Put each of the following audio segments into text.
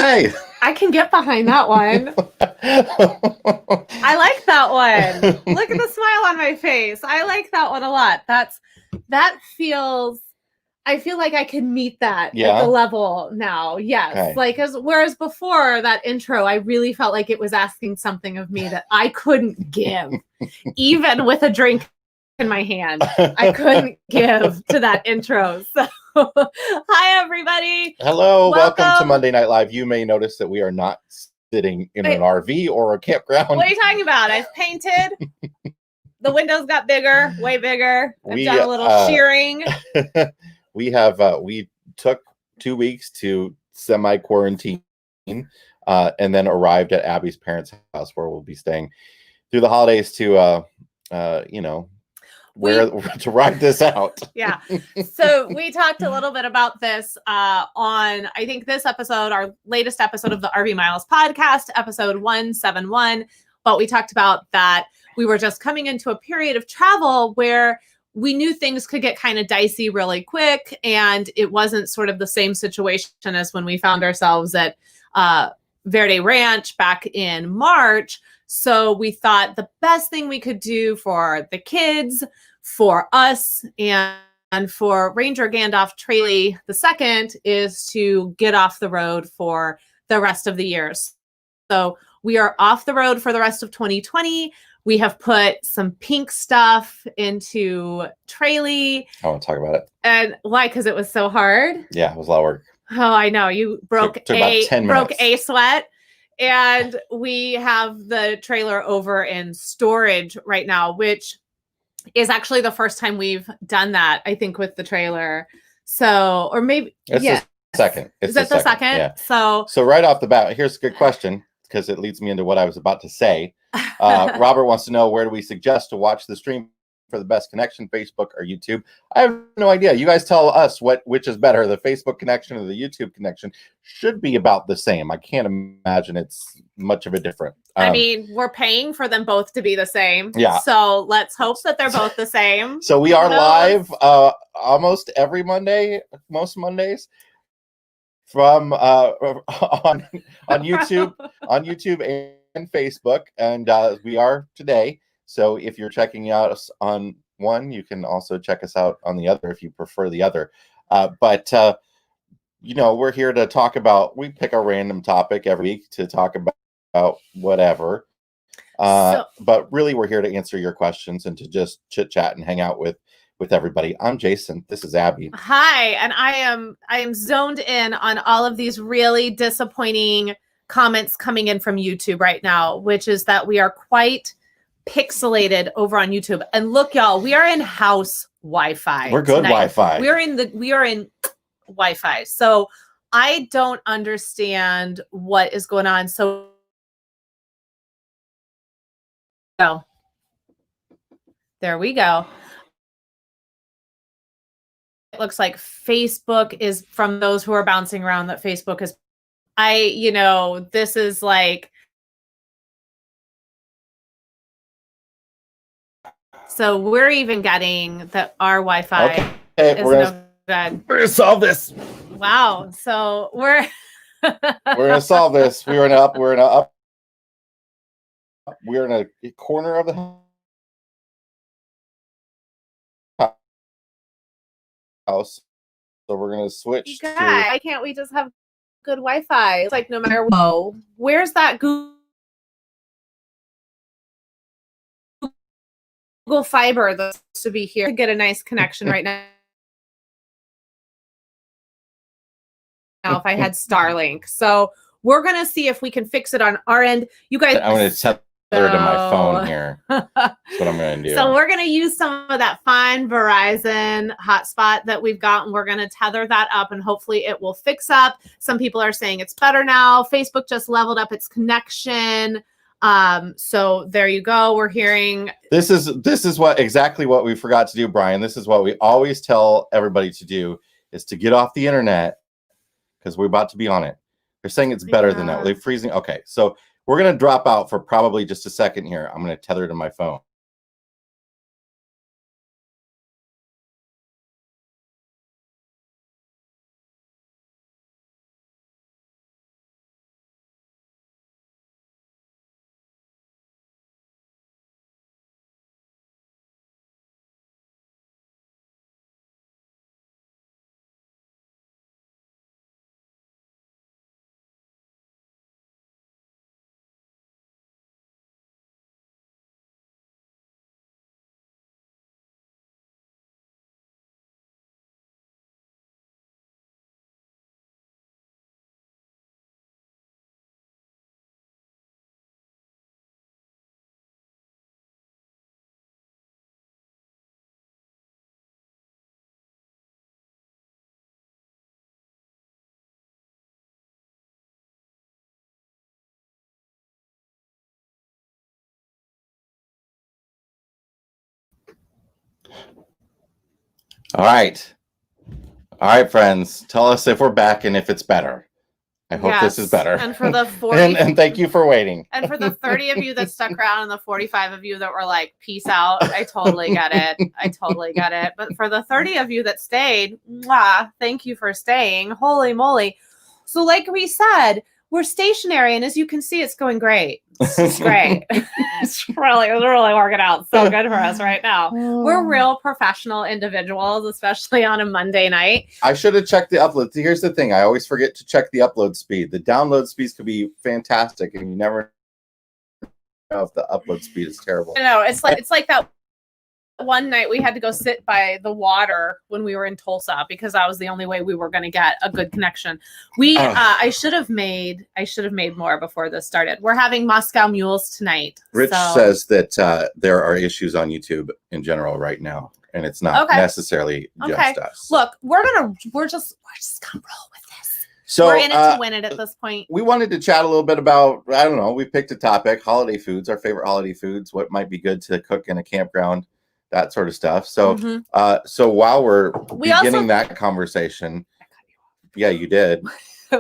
Hi. I can get behind that one. I like that one. Look at the smile on my face. I like that one a lot. That feels, I feel like I can meet that at the level now. Yes. Okay. Like, whereas before that intro, I really felt like it was asking something of me that I couldn't give, even with a drink in my hand. I couldn't give to that intro. So hi, everybody. Hello. Welcome to Monday Night Live. You may notice that we are not sitting in an RV or a campground. What are you talking about? I've painted. The windows got bigger, way bigger. I've done a little shearing. We took 2 weeks to semi-quarantine and then arrived at Abby's parents' house where we'll be staying through the holidays to, to ride this out. Yeah. So we talked a little bit about this on, I think, this episode, our latest episode of the RV Miles podcast, episode 171. But we talked about that we were just coming into a period of travel where we knew things could get kind of dicey really quick. And it wasn't sort of the same situation as when we found ourselves at Verde Ranch back in March. So we thought the best thing we could do for the kids, for us, and for Ranger Gandalf Trailey II is to get off the road for the rest of the years. So we are off the road for the rest of 2020. We have put some pink stuff into Trailey. I want to talk about it. And why? Because it was so hard? Yeah, it was a lot of work. Oh, I know. You broke took about 10 minutes. A sweat. And we have the trailer over in storage right now, which is actually the first time we've done that, I think, with the trailer. So, or maybe, it's the second. Is it the second? Yeah. So right off the bat, here's a good question because it leads me into what I was about to say. Robert wants to know, where do we suggest to watch the stream for the best connection, Facebook or YouTube? I have no idea. You guys tell us which is better, the Facebook connection or the YouTube connection. Should be about the same. I can't imagine it's much of a difference. I mean, we're paying for them both to be the same. Yeah. So let's hope that they're both the same. So we are live almost every Monday, most Mondays, from on YouTube, and Facebook, and we are today. So if you're checking out us on one, you can also check us out on the other if you prefer the other. But we're here to talk about. We pick a random topic every week to talk about whatever. But really, we're here to answer your questions and to just chit chat and hang out with everybody. I'm Jason. This is Abby. Hi, and I am zoned in on all of these really disappointing comments coming in from YouTube right now, which is that we are quite pixelated over on YouTube. And look, y'all, we are in house Wi-Fi. We're good tonight. Wi-Fi. We are in Wi-Fi. So I don't understand what is going on. So there we go. It looks like Facebook is, from those who are bouncing around, that Facebook is, this is like, so we're even getting that our Wi-Fi is no good. We're gonna solve this. Wow. So we're gonna solve this. We're in a corner of the house, so we're gonna switch to. Why can't we just have good Wi-Fi? It's like no matter what. Where's that Google Fiber that's supposed to be here to get a nice connection right now? If I had Starlink. So we're gonna see if we can fix it on our end. You guys, I'm gonna tether to my phone here. That's what I'm gonna do. So we're gonna use some of that fine Verizon hotspot that we've got, and we're gonna tether that up, and hopefully it will fix up. Some people are saying it's better now. Facebook just leveled up its connection. So there you go. We're hearing this is exactly what we forgot to do, Brian. This is what we always tell everybody to do, is to get off the internet, because we're about to be on it. They're saying it's better than that. They're freezing. Okay, so we're gonna drop out for probably just a second here. I'm gonna tether to my phone. All right. All right, friends. Tell us if we're back and if it's better. I hope this is better. And for the 40 and thank you for waiting. And for the 30 of you that stuck around and the 45 of you that were like, peace out, I totally get it. I totally get it. But for the 30 of you that stayed, mwah, thank you for staying. Holy moly. So like we said, we're stationary, and as you can see, it's going great. It's great. It's really working out so good for us right now. We're real professional individuals, especially on a Monday night. I should have checked the upload. Here's the thing. I always forget to check the upload speed. The download speeds could be fantastic, and you never know if the upload speed is terrible. I know. It's like that one night we had to go sit by the water when we were in Tulsa because that was the only way we were going to get a good connection. I should have made more before this started. We're having Moscow mules tonight. Rich says that there are issues on YouTube in general right now, and it's not necessarily just us. Look, we're just gonna roll with this. So we're in it to win it at this point. We wanted to chat a little bit about, I don't know, we picked a topic, holiday foods, our favorite holiday foods, what might be good to cook in a campground, that sort of stuff. So so while we're beginning that conversation, yeah, you did.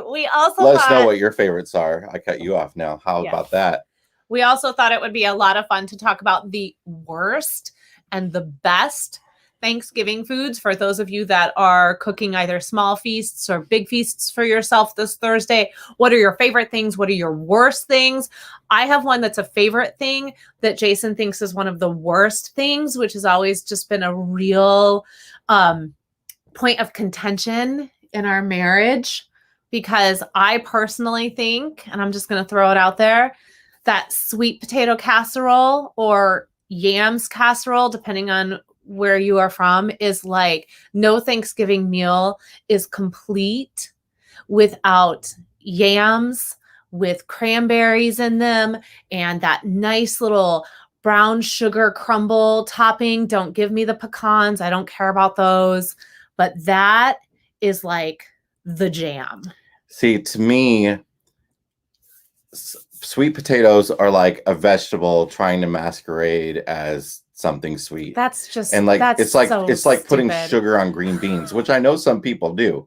We also let us know what your favorites are. I cut you off now. How about that? We also thought it would be a lot of fun to talk about the worst and the best Thanksgiving foods for those of you that are cooking either small feasts or big feasts for yourself this Thursday. What are your favorite things? What are your worst things? I have one that's a favorite thing that Jason thinks is one of the worst things, which has always just been a real point of contention in our marriage, because I personally think, and I'm just going to throw it out there, that sweet potato casserole or yams casserole, depending on where you are from, is like no Thanksgiving meal is complete without yams with cranberries in them and that nice little brown sugar crumble topping. Don't give me the pecans. I don't care about those. But that is like the jam. See, to me, sweet potatoes are like a vegetable trying to masquerade as something sweet. That's just, and like it's like putting stupid. sugar on green beans, which I know some people do,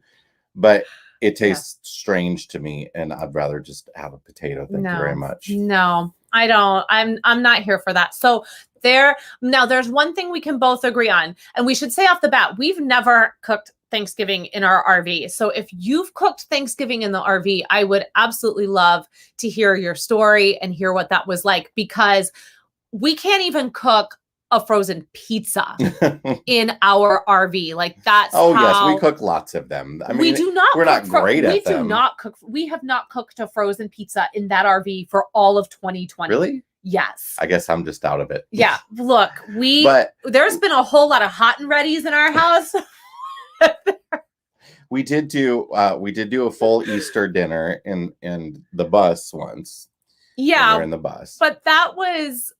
but it tastes strange to me, and I'd rather just have a potato. Thank you very much. No, I don't. I'm not here for that. So there's one thing we can both agree on, and we should say off the bat, we've never cooked Thanksgiving in our RV. So if you've cooked Thanksgiving in the RV, I would absolutely love to hear your story and hear what that was like, because we can't even cook a frozen pizza in our RV. Like that's yes, we cook lots of them. I mean, we do not. We're not great at them. We do not cook. We have not cooked a frozen pizza in that RV for all of 2020. Really? Yes. I guess I'm just out of it. Yeah. Look, there's been a whole lot of hot and readies in our house. We did do a full Easter dinner in the bus once. Yeah. We're in the bus. But that was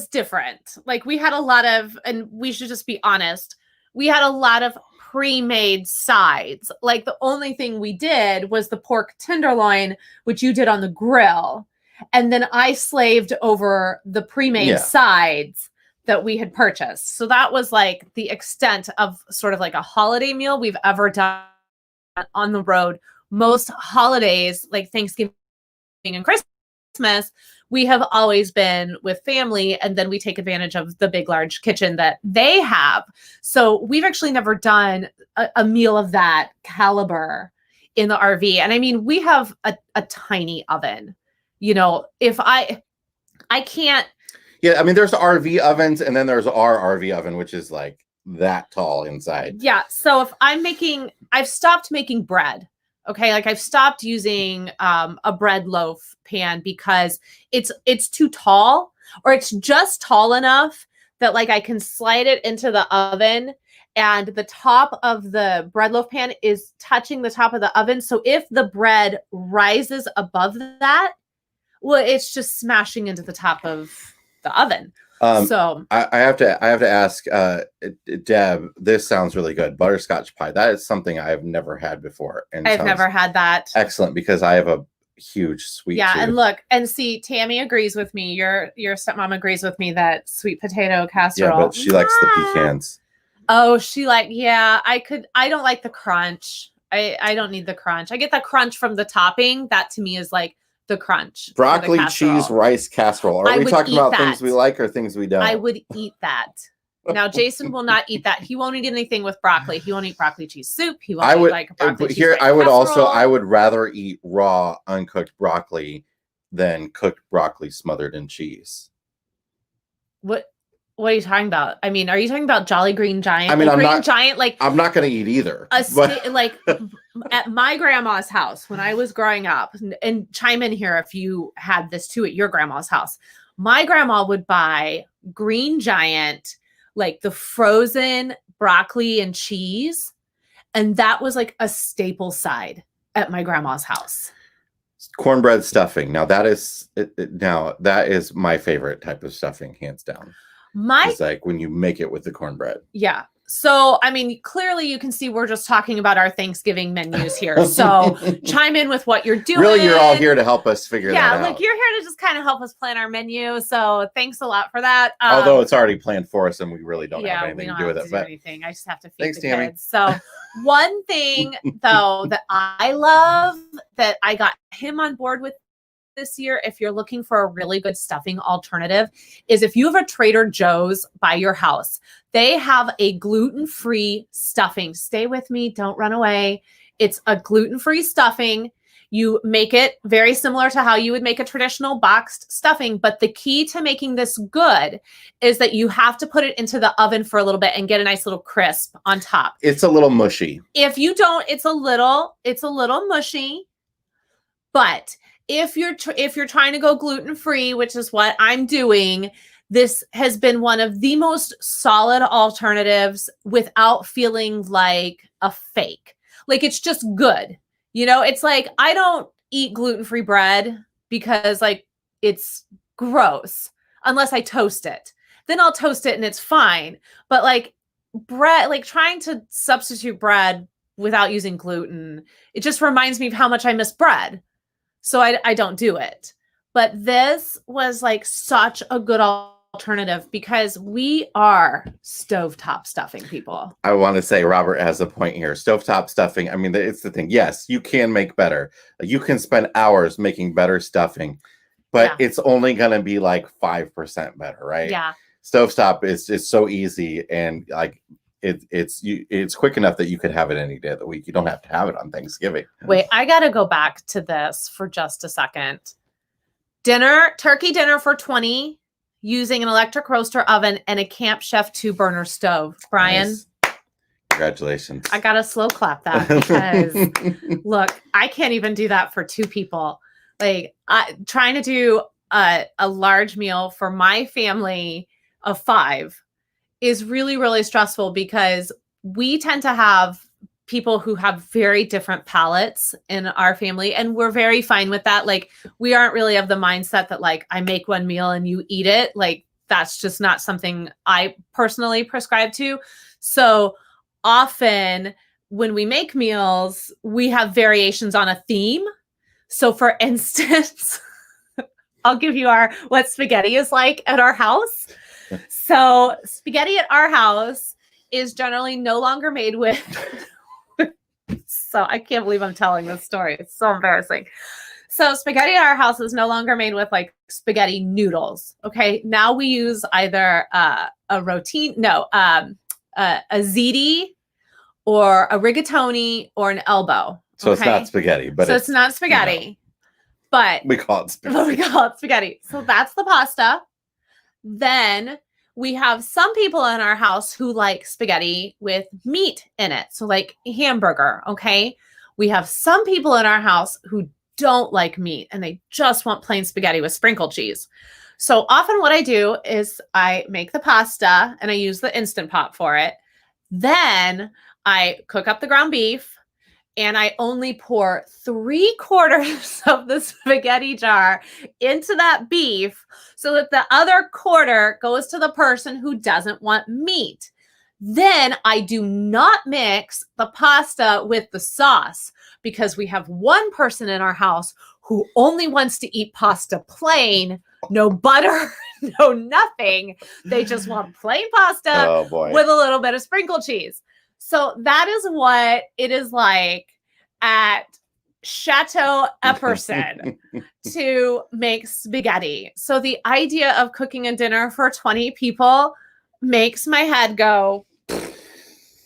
different. Like we had a lot of, and we should just be honest, we had a lot of pre-made sides. Like the only thing we did was the pork tenderloin, which you did on the grill. And then I slaved over the pre-made sides that we had purchased. So that was like the extent of sort of like a holiday meal we've ever done on the road. Most holidays, like Thanksgiving and Christmas, we have always been with family, and then we take advantage of the big, large kitchen that they have. So we've actually never done a meal of that caliber in the RV. And I mean, we have a tiny oven. You know, if I can't. Yeah, I mean, there's RV ovens, and then there's our RV oven, which is like that tall inside. Yeah. So if I've stopped making bread. Okay, like I've stopped using a bread loaf pan because it's too tall, or it's just tall enough that like I can slide it into the oven and the top of the bread loaf pan is touching the top of the oven. So if the bread rises above that, well, it's just smashing into the top of the oven. So I have to ask Deb, this sounds really good. Butterscotch pie. That is something I've never had before. And I've never had that. Excellent, because I have a huge sweet Yeah, tooth. and look, and see, Tammy agrees with me. Your stepmom agrees with me that sweet potato casserole. Yeah, but she likes the pecans. Oh, I don't like the crunch. I don't need the crunch. I get the crunch from the topping. That to me is like the crunch. Broccoli, cheese, rice casserole. Are we talking about things we like or things we don't? I would eat that. Now, Jason will not eat that. He won't eat anything with broccoli. He won't eat broccoli cheese soup. He won't eat like broccoli cheese. I would rather eat raw, uncooked broccoli than cooked broccoli smothered in cheese. What are you talking about? I mean, are you talking about Jolly Green Giant? I mean, I'm not going to eat either. Like at my grandma's house when I was growing up, and chime in here if you had this too at your grandma's house. My grandma would buy Green Giant, like the frozen broccoli and cheese. And that was like a staple side at my grandma's house. Cornbread stuffing. Now that is my favorite type of stuffing, hands down. It's like when you make it with the cornbread. Yeah. So, I mean, clearly you can see we're just talking about our Thanksgiving menus here. So chime in with what you're doing. Really, you're all here to help us figure that out. Yeah, like you're here to just kind of help us plan our menu. So thanks a lot for that. Although it's already planned for us and we really don't have anything to do with it. Anything. I just have to feed thanks, the Tammy. kids. So one thing, though, that I love that I got him on board with this year, if you're looking for a really good stuffing alternative, is if you have a Trader Joe's by your house, they have a gluten-free stuffing. Stay with me. Don't run away. It's a gluten-free stuffing. You make it very similar to how you would make a traditional boxed stuffing. But the key to making this good is that you have to put it into the oven for a little bit and get a nice little crisp on top. It's a little mushy. If you don't, it's a little mushy. But if you're trying to go gluten-free, which is what I'm doing, this has been one of the most solid alternatives without feeling like a fake. Like it's just good. You know, it's like I don't eat gluten-free bread because like it's gross unless I toast it. Then I'll toast it and it's fine. But like bread, like trying to substitute bread without using gluten, it just reminds me of how much I miss bread. So I don't do it. But this was like such a good alternative because we are stovetop stuffing people. I want to say Robert has a point here. Stovetop stuffing. I mean, it's the thing. Yes, you can make better. You can spend hours making better stuffing, but it's only going to be like 5% better, right? Yeah. Stovetop is just so easy and like it's quick enough that you could have it any day of the week. You don't have to have it on Thanksgiving. Wait, I got to go back to this for just a second. Turkey dinner for 20 using an electric roaster oven and a Camp Chef 2-burner stove. Brian. Nice. Congratulations. I got to slow clap that because look, I can't even do that for 2 people. Like trying to do a large meal for my family of 5 is really, really stressful because we tend to have people who have very different palates in our family. And we're very fine with that. Like we aren't really of the mindset that like I make one meal and you eat it. Like that's just not something I personally prescribe to. So often when we make meals, we have variations on a theme. So for instance, I'll give you what spaghetti is like at our house. So spaghetti at our house is generally no longer made with, so I can't believe I'm telling this story. It's so embarrassing. So spaghetti at our house is no longer made with like spaghetti noodles. Okay. Now we use either a ziti or a rigatoni or an elbow. So it's not spaghetti, but it's not spaghetti, but we call it spaghetti. So that's the pasta. Then we have some people in our house who like spaghetti with meat in it. So like hamburger. Okay. We have some people in our house who don't like meat and they just want plain spaghetti with sprinkled cheese. So often what I do is I make the pasta and I use the Instant Pot for it. Then I cook up the ground beef and I only pour 3/4 of the spaghetti jar into that beef so that the other quarter goes to the person who doesn't want meat. Then I do not mix the pasta with the sauce because we have one person in our house who only wants to eat pasta plain, no butter, no nothing. They just want plain pasta with a little bit of sprinkled cheese. So that is what it is like at Chateau Epperson to make spaghetti. So the idea of cooking a dinner for 20 people makes my head go.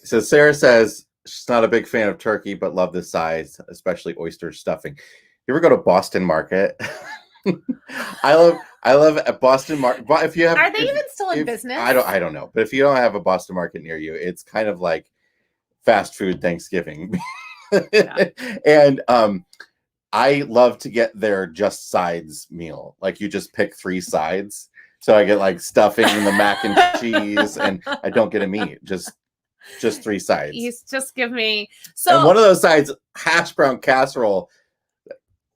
So Sarah says she's not a big fan of turkey, but love the sides, especially oyster stuffing. You ever go to Boston Market? I love a Boston Market. But if you have, are they even still in business? I don't know. But if you don't have a Boston Market near you, it's kind of like fast food Thanksgiving. Yeah. And I love to get their just sides meal. Like you just pick 3 sides. So I get like stuffing and the mac and cheese, and I don't get a meat. Just 3 sides. You just give me and one of those sides, hash brown casserole.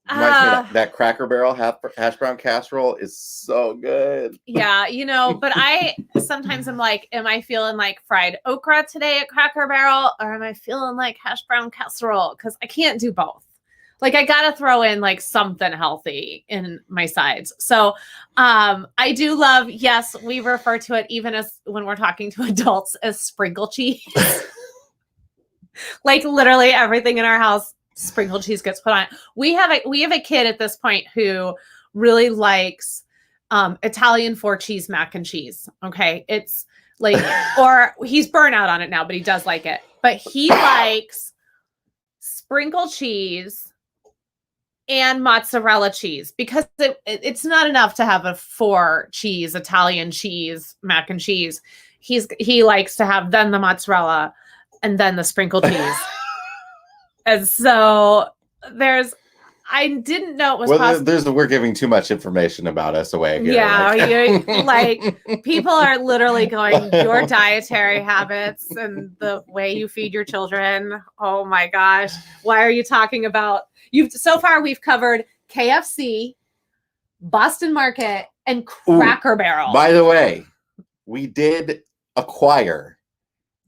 That Cracker Barrel hash brown casserole is so good. Yeah, but I sometimes am like, am I feeling like fried okra today at Cracker Barrel, or am I feeling like hash brown casserole? Because I can't do both. Like I gotta throw in like something healthy in my sides. So I do love, yes, we refer to it even as when we're talking to adults as sprinkle cheese. Like literally everything in our house, sprinkled cheese gets put on it. We have a kid at this point who really likes Italian 4-cheese mac and cheese. Okay. It's like, or he's burnt out on it now, but he does like it. But he likes sprinkled cheese and mozzarella cheese, because it's not enough to have a 4-cheese Italian cheese mac and cheese. He likes to have then the mozzarella and then the sprinkled cheese. And so I didn't know it was possible. We're giving too much information about us away here. Yeah, like people are literally going, your dietary habits and the way you feed your children. Oh my gosh. Why are you talking about so far we've covered KFC, Boston Market, and Cracker Barrel. By the way, we did acquire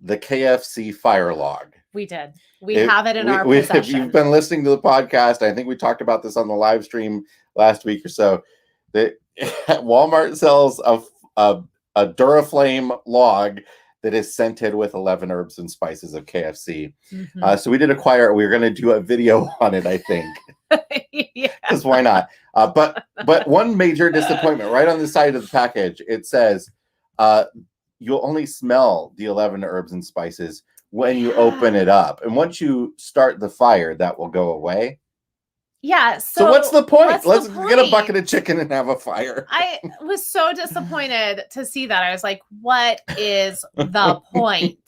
the KFC fire log. We did. We have it in our possession. If you've been listening to the podcast, I think we talked about this on the live stream last week or so. That Walmart sells a Duraflame log that is scented with 11 herbs and spices of KFC. Mm-hmm. So we did acquire it. We were going to do a video on it, I think. Yeah. Because why not? But one major disappointment right on the side of the package, it says you'll only smell the 11 herbs and spices when you open it up. And once you start the fire, that will go away. Yeah. So what's the point? Let's get a bucket of chicken and have a fire. I was so disappointed to see that. I was like, what is the point?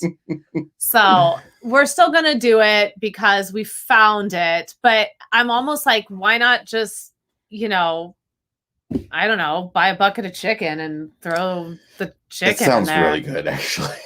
So we're still going to do it because we found it. But I'm almost like, why not just, I don't know, buy a bucket of chicken and throw the chicken in there. It sounds really good, actually.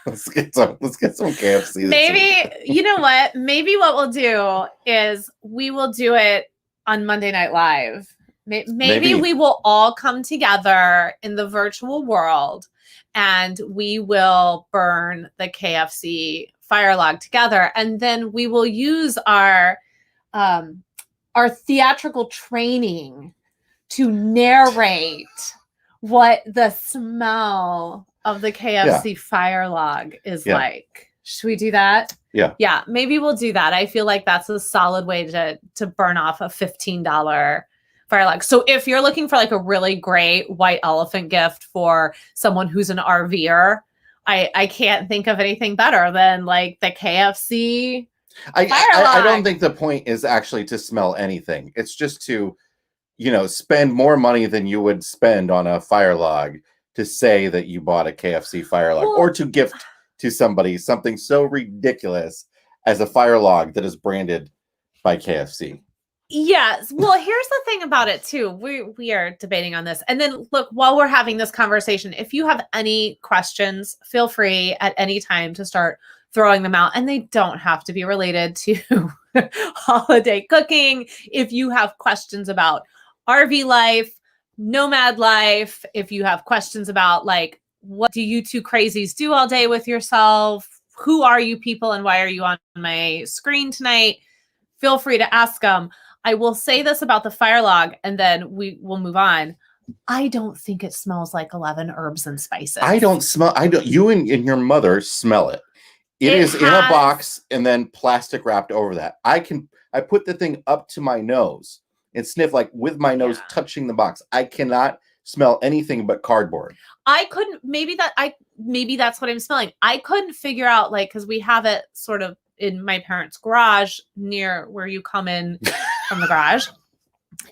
Let's get some KFC. Maybe, you know what? Maybe what we'll do is we will do it on Monday Night Live. Maybe we will all come together in the virtual world and we will burn the KFC fire log together. And then we will use our theatrical training to narrate what the smell of the KFC fire log is like. Should we do that? Yeah. Yeah, maybe we'll do that. I feel like that's a solid way to burn off a $15 fire log. So if you're looking for like a really great white elephant gift for someone who's an RVer, I can't think of anything better than like the KFC fire log. I don't think the point is actually to smell anything. It's just to, spend more money than you would spend on a fire log to say that you bought a KFC fire log, or to gift to somebody something so ridiculous as a fire log that is branded by KFC. Yes. Well, here's the thing about it too. We are debating on this. And then look, while we're having this conversation, if you have any questions, feel free at any time to start throwing them out. And they don't have to be related to holiday cooking. If you have questions about RV life, nomad life, if you have questions about like, what do you two crazies do all day with yourself? Who are you people and why are you on my screen tonight? Feel free to ask them. I will say this about the fire log, and then we will move on. I don't think it smells like 11 herbs and spices. I don't. You and your mother smell it. It is in a box and then plastic wrapped over that. I put the thing up to my nose and sniff like with my nose touching the box. I cannot smell anything but cardboard. I couldn't. Maybe that's what I'm smelling. I couldn't figure out, like, because we have it sort of in my parents' garage near where you come in from the garage.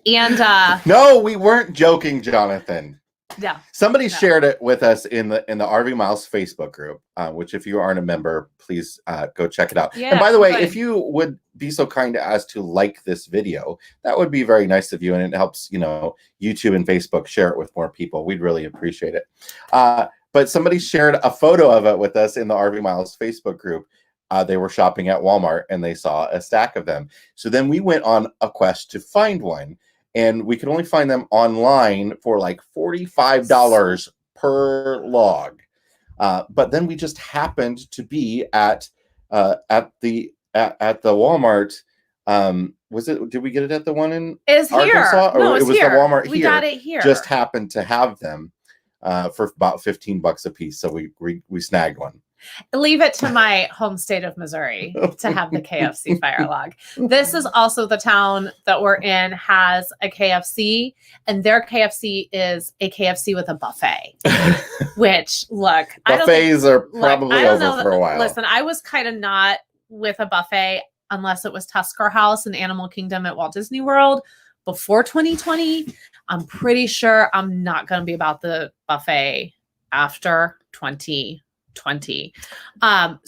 And no, we weren't joking, Jonathan. Yeah. Somebody shared it with us in the RV Miles Facebook group, which if you aren't a member, please go check it out. Yeah, and by the way, if you would be so kind as to like this video, that would be very nice of you, and it helps, YouTube and Facebook share it with more people. We'd really appreciate it. But somebody shared a photo of it with us in the RV Miles Facebook group. They were shopping at Walmart and they saw a stack of them. So then we went on a quest to find one. And we could only find them online for like $45 per log. But then we just happened to be at the Walmart. Did we get it at the one in Arkansas? Here. No, it was here. The Walmart we here. Got it here. Just happened to have them for about $15 a piece. So we snagged one. Leave it to my home state of Missouri to have the KFC fire log. This is also the town that we're in has a KFC, and their KFC is a KFC with a buffet. Which, look, buffets are probably over for a while. Listen, I was kind of not with a buffet unless it was Tusker House and Animal Kingdom at Walt Disney World before 2020. I'm pretty sure I'm not going to be about the buffet after 2020. We got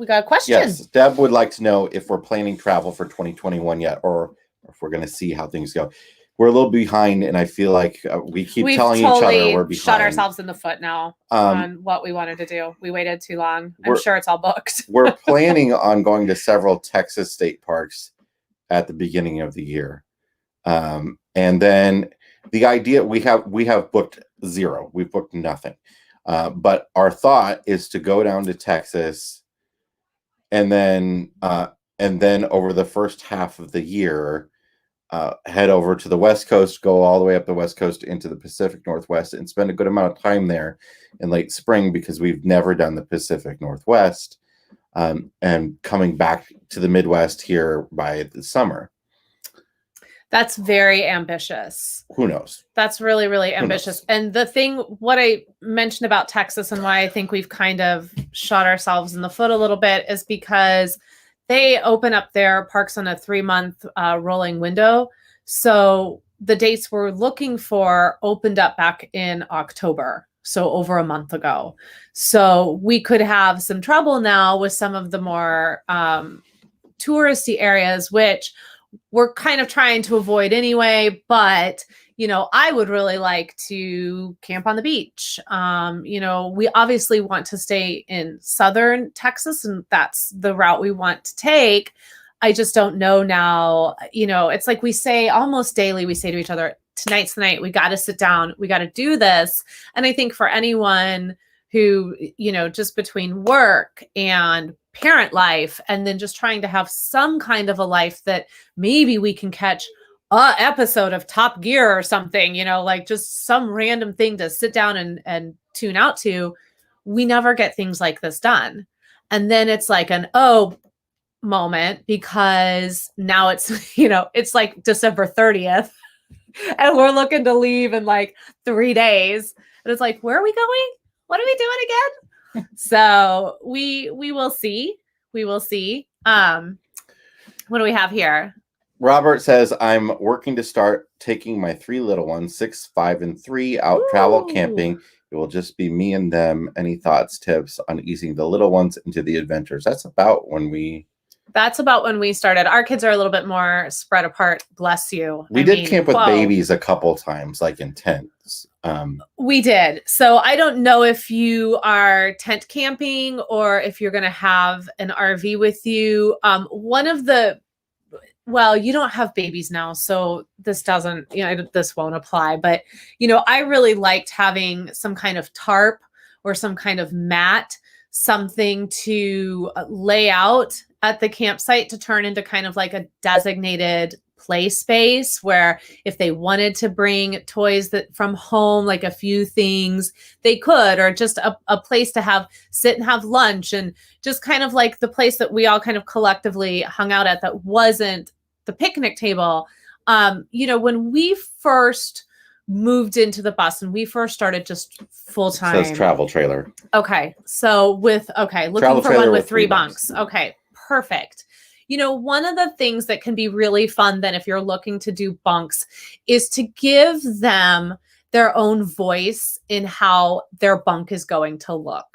a question. Yes, Deb would like to know if we're planning travel for 2021 yet, or if we're going to see how things go. We're a little behind, and I feel like we've telling each other we're behind. Shot ourselves in the foot now on what we wanted to do. We waited too long. I'm sure it's all booked. We're planning on going to several Texas state parks at the beginning of the year, and then the idea we have booked zero. We've booked nothing. But our thought is to go down to Texas and then over the first half of the year, head over to the West Coast, go all the way up the West Coast into the Pacific Northwest and spend a good amount of time there in late spring because we've never done the Pacific Northwest, and coming back to the Midwest here by the summer. That's very ambitious. Who knows? That's really, really ambitious. And what I mentioned about Texas and why I think we've kind of shot ourselves in the foot a little bit is because they open up their parks on a 3-month rolling window. So the dates we're looking for opened up back in October. So over a month ago. So we could have some trouble now with some of the more touristy areas, which we're kind of trying to avoid anyway, but, I would really like to camp on the beach. We obviously want to stay in southern Texas, and that's the route we want to take. I just don't know now. It's like we say almost daily, we say to each other, tonight's the night, we got to sit down, we got to do this. And I think for anyone who, just between work and parent life and then just trying to have some kind of a life that maybe we can catch a episode of Top Gear or something, like just some random thing to sit down and tune out to, we never get things like this done. And then it's like an moment because now it's, it's like December 30th and we're looking to leave in like 3 days. And it's like, where are we going? What are we doing again? So we will see. We will see. What do we have here? Robert says, I'm working to start taking my 3 little ones, 6, 5, and 3, out travel camping. It will just be me and them. Any thoughts, tips on easing the little ones into the adventures? That's about when we started. Our kids are a little bit more spread apart. Bless you. We did camp with babies a couple times, like in tents. We did. So I don't know if you are tent camping or if you're going to have an RV with you. You don't have babies now, so this doesn't, this won't apply. But, I really liked having some kind of tarp or some kind of mat, something to lay out at the campsite to turn into kind of like a designated play space where if they wanted to bring toys that from home, like a few things they could, or just a place to sit and have lunch, and just kind of like the place that we all kind of collectively hung out at that wasn't the picnic table. When we first moved into the bus and we first started just full-time. It says travel trailer. Okay. So looking Travel for one with 3 bunks. Okay. Perfect. One of the things that can be really fun then if you're looking to do bunks is to give them their own voice in how their bunk is going to look.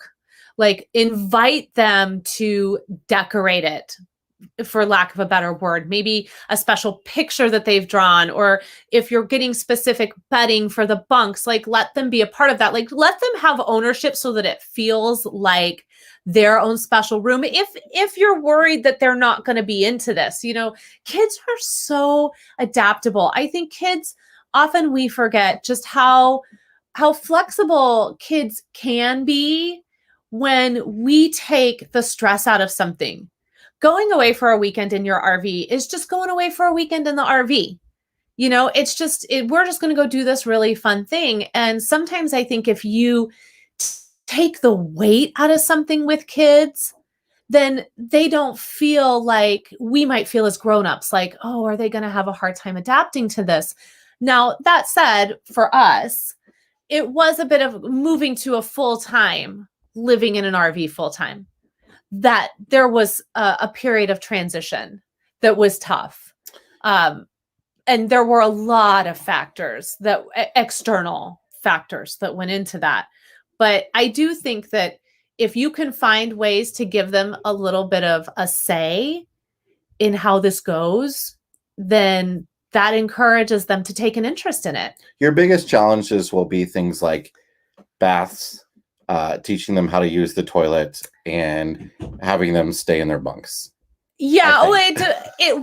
Like invite them to decorate it, for lack of a better word, maybe a special picture that they've drawn, or if you're getting specific bedding for the bunks, like let them be a part of that. Like let them have ownership so that it feels like their own special room. If you're worried that they're not going to be into this, kids are so adaptable. I think kids, often we forget just how flexible kids can be when we take the stress out of something. Going away for a weekend in your RV is just going away for a weekend in the RV. It's just, we're just going to go do this really fun thing. And sometimes I think if you take the weight out of something with kids, then they don't feel like we might feel as grownups, like, oh, are they going to have a hard time adapting to this? Now, that said, for us, it was a bit of moving to a full-time, living in an RV full-time. That there was a period of transition that was tough. And there were a lot of factors, external factors that went into that. But I do think that if you can find ways to give them a little bit of a say in how this goes, then that encourages them to take an interest in it. Your biggest challenges will be things like baths, teaching them how to use the toilet, and having them stay in their bunks. Yeah.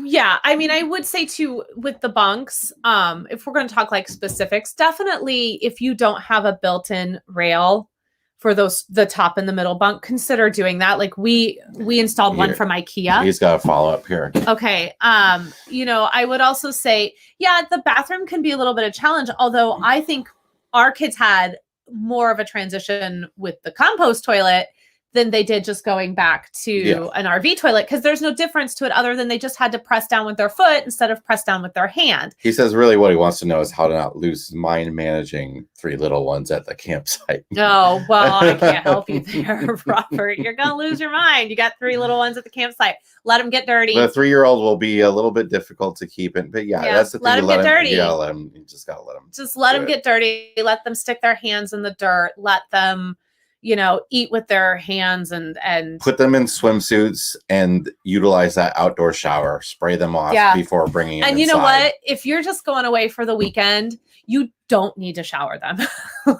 Yeah. I mean, I would say too, with the bunks, if we're going to talk like specifics, definitely if you don't have a built-in rail for the top and the middle bunk, consider doing that. Like we installed one from IKEA. He's got a follow-up here. Okay. I would also say, yeah, the bathroom can be a little bit of a challenge, although I think our kids had more of a transition with the compost toilet than they did just going back to an RV toilet, because there's no difference to it other than they just had to press down with their foot instead of press down with their hand. He says really what he wants to know is how to not lose his mind managing 3 little ones at the campsite. Oh, well, I can't help you there, Robert. You're going to lose your mind. You got 3 little ones at the campsite. Let them get dirty. The 3-year-old will be a little bit difficult to keep it, but that's the thing. Let them get dirty. You just got to let them. Just let them get dirty. Let them stick their hands in the dirt. Let them eat with their hands and put them in swimsuits and utilize that outdoor shower. Spray them off before bringing them inside. You know what? If you're just going away for the weekend, you don't need to shower them.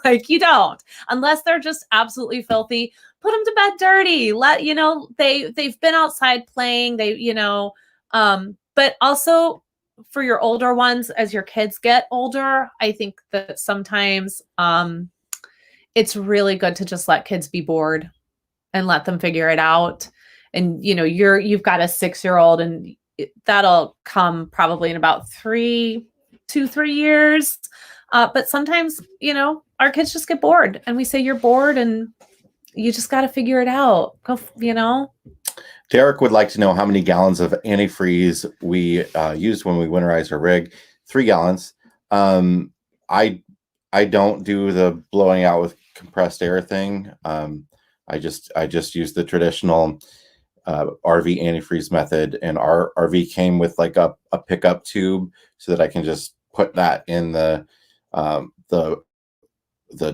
Like you don't, unless they're just absolutely filthy. Put them to bed dirty. They've been outside playing. But also for your older ones, as your kids get older, I think that sometimes it's really good to just let kids be bored and let them figure it out. And, you've got a 6-year-old and that'll come probably in about 3 years. But sometimes, our kids just get bored and we say, you're bored and you just got to figure it out. Derek would like to know how many gallons of antifreeze we use when we winterize our rig. 3 gallons. I don't do the blowing out with compressed air thing. I just use the traditional RV antifreeze method, and our RV came with like a pickup tube so that I can just put that in the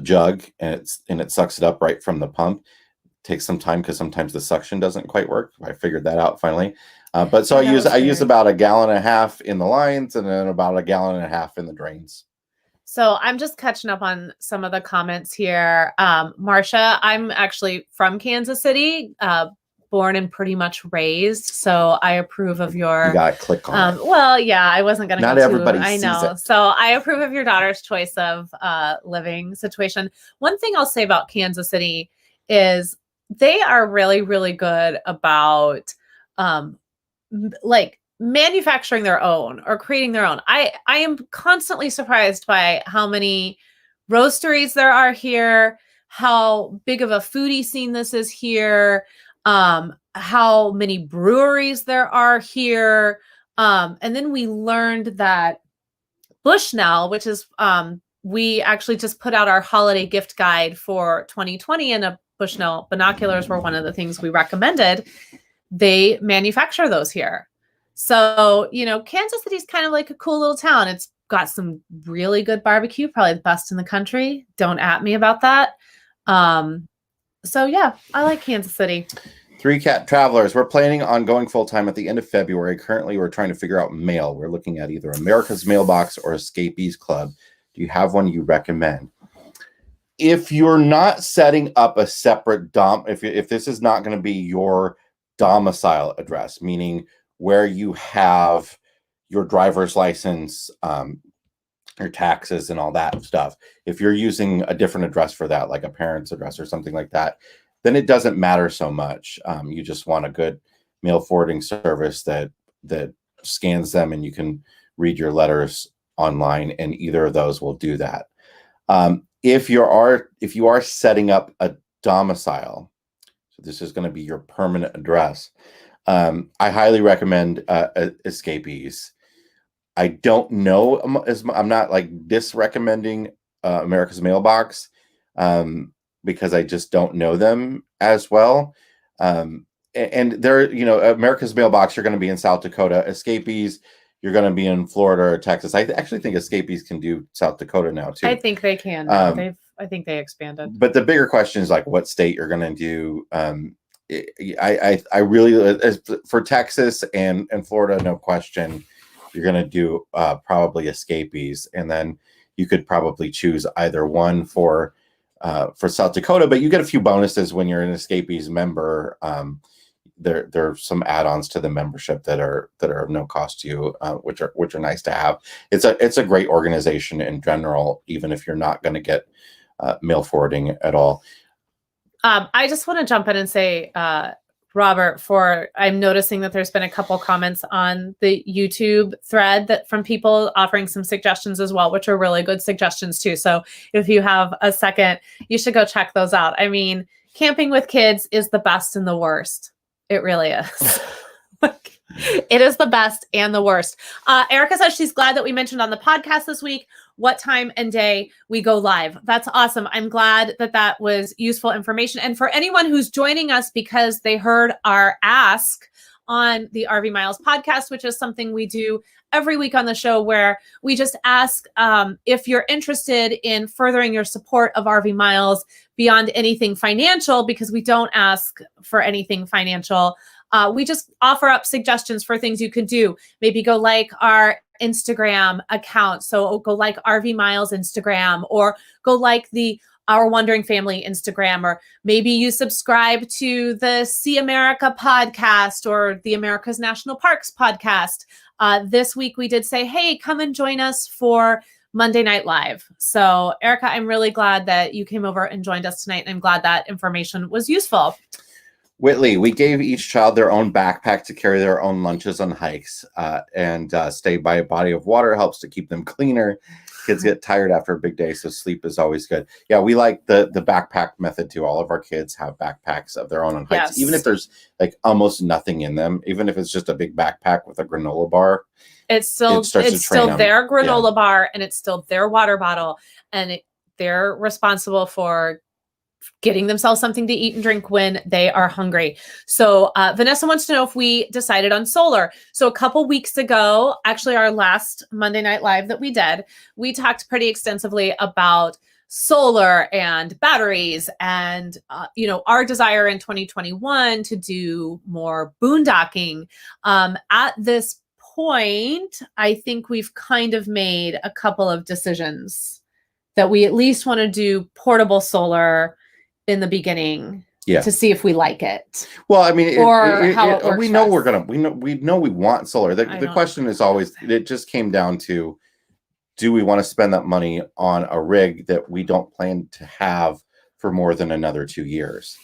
jug and it sucks it up right from the pump. It takes some time because sometimes the suction doesn't quite work. I figured that out finally. But so I use about 1.5 gallons in the lines and then about 1.5 gallons in the drains. So I'm just catching up on some of the comments here. Marcia, I'm actually from Kansas City, born and pretty much raised. So I approve of your... You got to click on it. Well, yeah, I wasn't going to... Not everybody sees it. So I approve of your daughter's choice of living situation. One thing I'll say about Kansas City is they are really, really good about like manufacturing their own or creating their own. I am constantly surprised by how many roasteries there are here, how big of a foodie scene this is here, how many breweries there are here. And then we learned that Bushnell, which is we actually just put out our holiday gift guide for 2020, and a Bushnell binoculars were one of the things we recommended. They manufacture those here. So, Kansas City's kind of like a cool little town. It's got some really good barbecue, probably the best in the country. Don't at me about that. So yeah, I like Kansas City. 3 Cat Travelers. We're planning on going full-time at the end of February. Currently, we're trying to figure out mail. We're looking at either America's Mailbox or Escapees Club. Do you have one you recommend? If you're not setting up a separate if this is not going to be your domicile address, meaning where you have your driver's license, your taxes and all that stuff. If you're using a different address for that, like a parent's address or something like that, then it doesn't matter so much. You just want a good mail forwarding service that scans them and you can read your letters online, and either of those will do that. If you are setting up a domicile, so this is going to be your permanent address, I highly recommend Escapees. I don't know, I'm not like disrecommending America's Mailbox because I just don't know them as well. And they're, America's Mailbox, you're going to be in South Dakota. Escapees, you're going to be in Florida or Texas. I actually think Escapees can do South Dakota now too. I think they can. I think they expanded. But the bigger question is like what state you're going to do. I really, for Texas and Florida, no question, you're going to do probably Escapees, and then you could probably choose either one for South Dakota. But you get a few bonuses when you're an Escapees member. There are some add-ons to the membership that are of no cost to you, which are nice to have. It's a great organization in general, even if you're not going to get mail forwarding at all. I just want to jump in and say, Robert, I'm noticing that there's been a couple comments on the YouTube thread that from people offering some suggestions as well, which are really good suggestions too. So if you have a second, you should go check those out. I mean, camping with kids is the best and the worst. It really is. It is the best and the worst. Erica says she's glad that we mentioned on the podcast this week what time and day we go live. That's awesome. I'm glad that was useful information. And for anyone who's joining us because they heard our ask on the RV Miles podcast, which is something we do every week on the show, where we just ask if you're interested in furthering your support of RV Miles beyond anything financial, because we don't ask for anything financial. We just offer up suggestions for things you could do. Maybe go like our Instagram account. So go like RV Miles Instagram, or go like Our Wandering Family Instagram, or maybe you subscribe to the See America podcast or the America's National Parks podcast. This week we did say, hey, come and join us for Monday Night Live. So Erica, I'm really glad that you came over and joined us tonight. And I'm glad that information was useful. Whitley, we gave each child their own backpack to carry their own lunches on hikes, and stay by a body of water helps to keep them cleaner. Kids get tired after a big day, so sleep is always good. Yeah, we like the backpack method too. All of our kids have backpacks of their own on hikes, even if there's like almost nothing in them, even if it's just a big backpack with a granola bar. It's still their granola bar, and it's still their water bottle, and they're responsible for getting themselves something to eat and drink when they are hungry. So Vanessa wants to know if we decided on solar. So a couple weeks ago, actually our last Monday Night Live that we did, we talked pretty extensively about solar and batteries and, our desire in 2021 to do more boondocking. At this point, I think we've kind of made a couple of decisions that we at least want to do portable solar in the beginning, to see if we like it. Well, I mean, how it works. We know we want solar. The question is always, it just came down to, do we want to spend that money on a rig that we don't plan to have for more than another 2 years?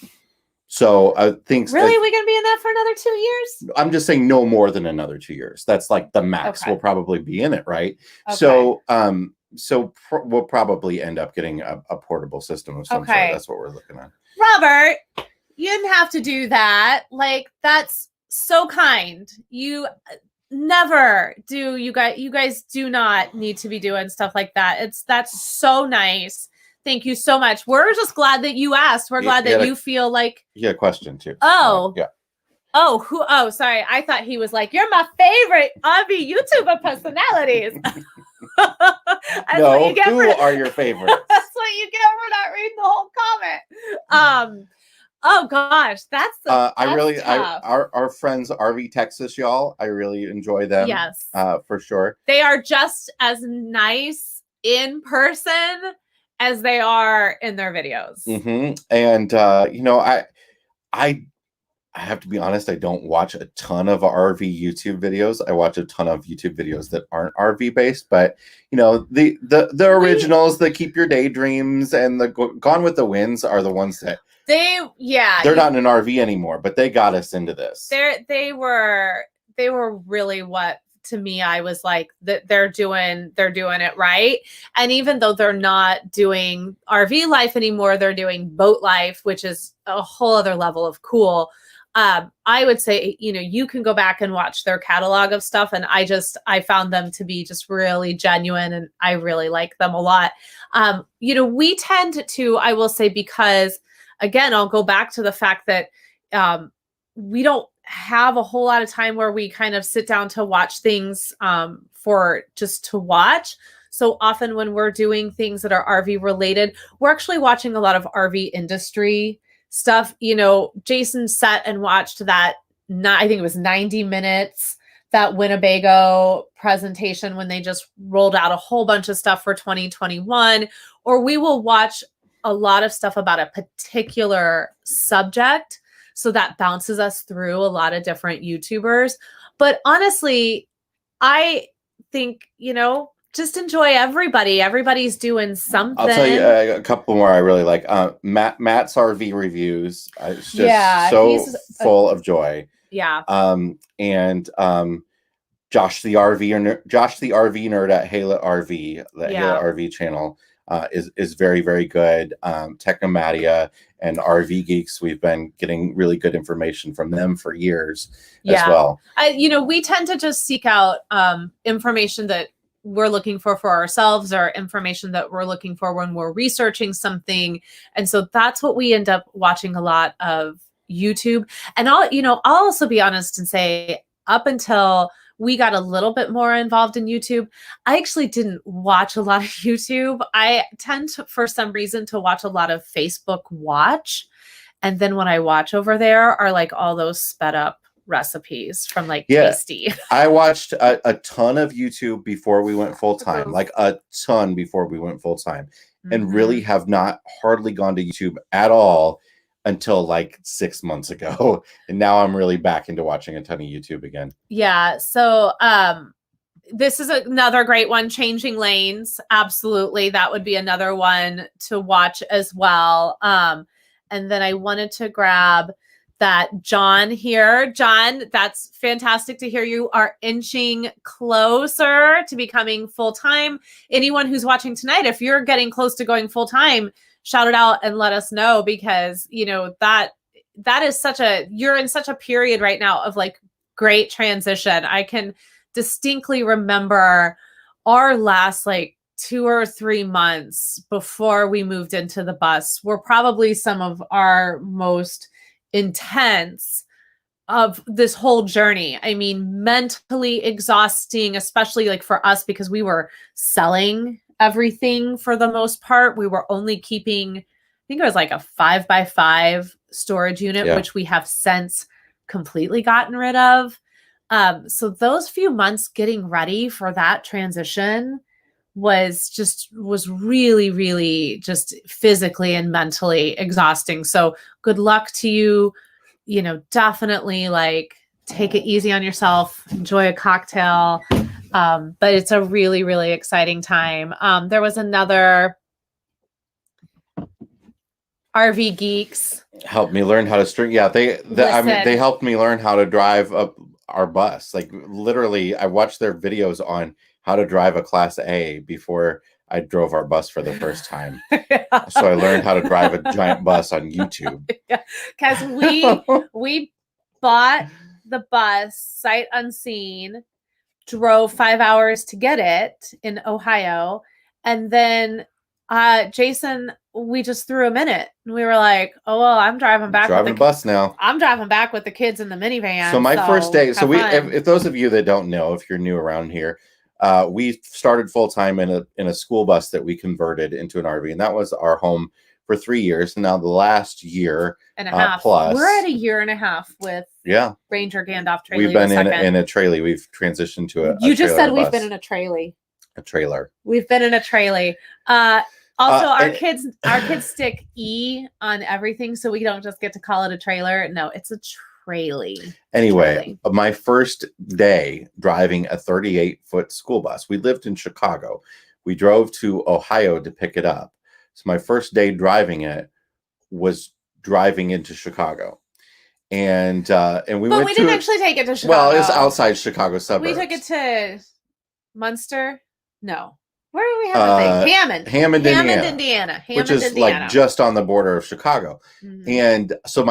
So I think really, we're gonna be in that for another 2 years? I'm just saying no more than another 2 years. That's like the max Okay. we'll probably be in it, right? Okay. So we'll probably end up getting a portable system of some sort. That's what we're looking at. Robert, you didn't have to do that. Like, that's so kind. You never do. You guys do not need to be doing stuff like that. That's so nice. Thank you so much. We're just glad that you asked. We're glad that you feel like you had a question too. Oh. Yeah. Oh, sorry. I thought he was like, you're my favorite RV YouTuber personalities. No, who are your favorites? That's what you get for not reading the whole comment. Oh gosh, that's tough. Our friends RV Texas, y'all. I really enjoy them. Yes, for sure. They are just as nice in person as they are in their videos. Mm-hmm. And I have to be honest, I don't watch a ton of RV YouTube videos. I watch a ton of YouTube videos that aren't RV based, but the originals, the Keep Your Daydreams and the Gone with the Winds are the ones that they're not in an RV anymore, but they got us into this. They were really what, to me, I was like, that they're doing it right. And even though they're not doing RV life anymore, they're doing boat life, which is a whole other level of cool. I would say, you can go back and watch their catalog of stuff. And I found them to be just really genuine, and I really like them a lot. We tend to, I will say, because again, I'll go back to the fact that we don't have a whole lot of time where we kind of sit down to watch things for just to watch. So often when we're doing things that are RV related, we're actually watching a lot of RV industry stuff. Jason sat and watched that, I think it was 90 minutes, that Winnebago presentation when they just rolled out a whole bunch of stuff for 2021. Or we will watch a lot of stuff about a particular subject. So that bounces us through a lot of different YouTubers. But honestly, I think, just enjoy everybody. Everybody's doing something. I'll tell you a couple more I really like. Matt's RV reviews. It's just full of joy. Yeah. And Josh the RV nerd at Halo RV, the Halo RV channel, is very, very good. Technomadia and RV Geeks, we've been getting really good information from them for years as well. We tend to just seek out information that we're looking for ourselves, or information that we're looking for when we're researching something. And so that's what we end up watching a lot of YouTube. And I'll also be honest and say, up until we got a little bit more involved in YouTube, I actually didn't watch a lot of YouTube. I tend to, for some reason, to watch a lot of Facebook Watch. And then when I watch over there are like all those sped up recipes from Tasty. I watched a ton of YouTube before we went full time, like a ton before we went full time, and really have not hardly gone to YouTube at all until like 6 months ago. And now I'm really back into watching a ton of YouTube again. Yeah. So this is another great one, Changing Lanes. Absolutely. That would be another one to watch as well. And then I wanted to grab that John here. John, that's fantastic to hear you are inching closer to becoming full-time. Anyone who's watching tonight, if you're getting close to going full-time, shout it out and let us know, because that is you're in such a period right now of like great transition. I can distinctly remember our last like 2 or 3 months before we moved into the bus were probably some of our most intense of this whole journey. I mean, mentally exhausting, especially like for us, because we were selling everything for the most part. We were only keeping, I think it was like a 5x5 storage unit, which we have since completely gotten rid of. So those few months getting ready for that transition was really, really just physically and mentally exhausting. So good luck to you. Definitely like take it easy on yourself, enjoy a cocktail. But it's a really, really exciting time. There was another, RV geeks. Helped me learn how to string. Yeah, they helped me learn how to drive our bus. Like literally, I watched their videos on how to drive a Class A before I drove our bus for the first time. So I learned how to drive a giant bus on YouTube. Because we bought the bus sight unseen, drove 5 hours to get it in Ohio, and then Jason, we just threw him in it. And we were like, oh, well, I'm driving back. Driving a bus now. I'm driving back with the kids in the minivan. So my first day, so if those of you that don't know, if you're new around here, we started full-time in a school bus that we converted into an RV. And that was our home for 3 years. And now the last year and a half plus. We're at a year and a half with Ranger Gandalf trailer. We've been in a trailer. We've transitioned to a You just said we've been in a trailer. A trailer. We've been in a trailer. Also, our kids stick E on everything, so we don't just get to call it a trailer. No, it's a trailer. Anyway, my first day driving a 38-foot school bus. We lived in Chicago. We drove to Ohio to pick it up. So my first day driving it was driving into Chicago. And we didn't actually take it to Chicago. Well, it's outside Chicago suburbs. We took it to Munster. No. Where do we have a thing? Hammond, Indiana. Which is like just on the border of Chicago. Mm-hmm. And so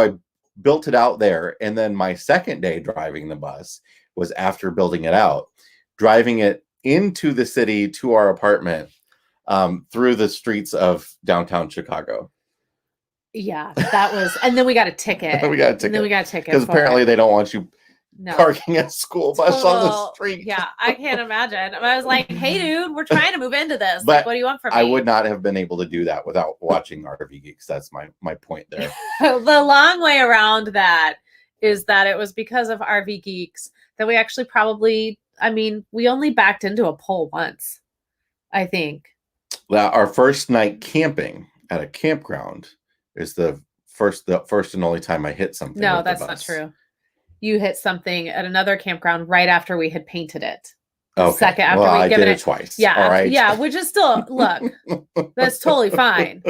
I built it out there. And then my second day driving the bus was after building it out, driving it into the city to our apartment through the streets of downtown Chicago. Yeah, that was, and then we got a ticket. Because apparently they don't want you parking a school bus on the street. Yeah, I can't imagine. I was like, hey, dude, we're trying to move into this. Like, what do you want from me? I would not have been able to do that without watching RV Geeks. That's my point there. The long way around that is that it was because of RV Geeks that we actually we only backed into a pole once, I think. Well, our first night camping at a campground is the first and only time I hit something. No, that's not true. You hit something at another campground right after we had painted it. Okay. Second after I did it twice. Yeah. All right. Yeah. Which is still, look, that's totally fine.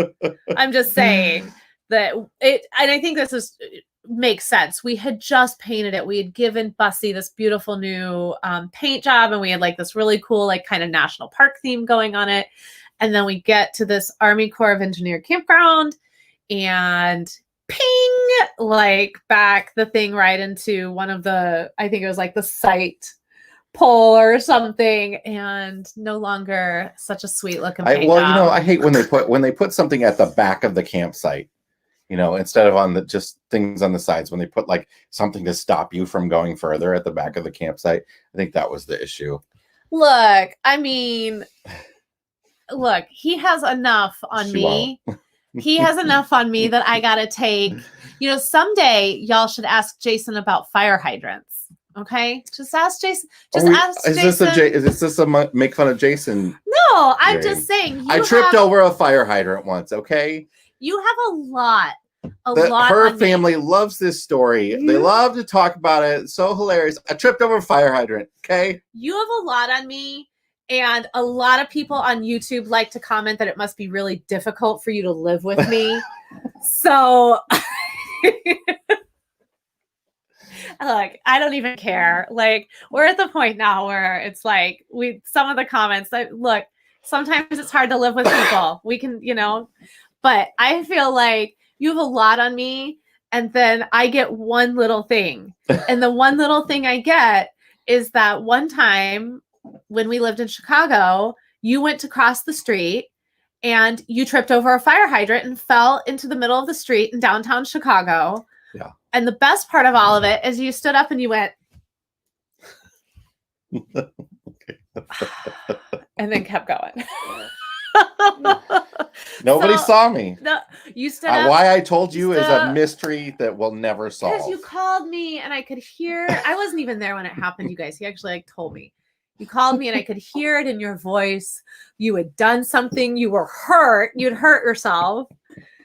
I'm just saying that and I think makes sense. We had just painted it. We had given Bussy this beautiful new paint job, and we had like this really cool, like kind of national park theme going on it. And then we get to this Army Corps of Engineer campground, and ping, like back the thing right into one of the, I think it was like the site pole or something, and no longer such a sweet looking paint job. I hate when they put something at the back of the campsite, instead of on just things on the sides, when they put like something to stop you from going further at the back of the campsite. I think that was the issue. Look, he has enough on me. He has enough on me that I gotta take. Someday y'all should ask Jason about fire hydrants. Okay, just ask Jason. Is this a make fun of Jason? No, I'm just saying. I tripped over a fire hydrant once. Okay, you have a lot. Her family loves this story. They love to talk about it. It's so hilarious. I tripped over a fire hydrant. Okay, you have a lot on me. And a lot of people on YouTube like to comment that it must be really difficult for you to live with me. So, like, I don't even care. Like, we're at the point now where it's like some of the comments that sometimes it's hard to live with people. We can, but I feel like you have a lot on me, and then I get one little thing. And the one little thing I get is that one time when we lived in Chicago, you went to cross the street and you tripped over a fire hydrant and fell into the middle of the street in downtown Chicago. Yeah. And the best part of all of it is you stood up and you went, and then kept going. Nobody saw me. No, you stood up. Why I told you is a mystery that we'll never solve. Because you called me and I could hear. I wasn't even there when it happened, you guys. He actually told me. You called me and I could hear it in your voice. You had done something. You were hurt. You'd hurt yourself.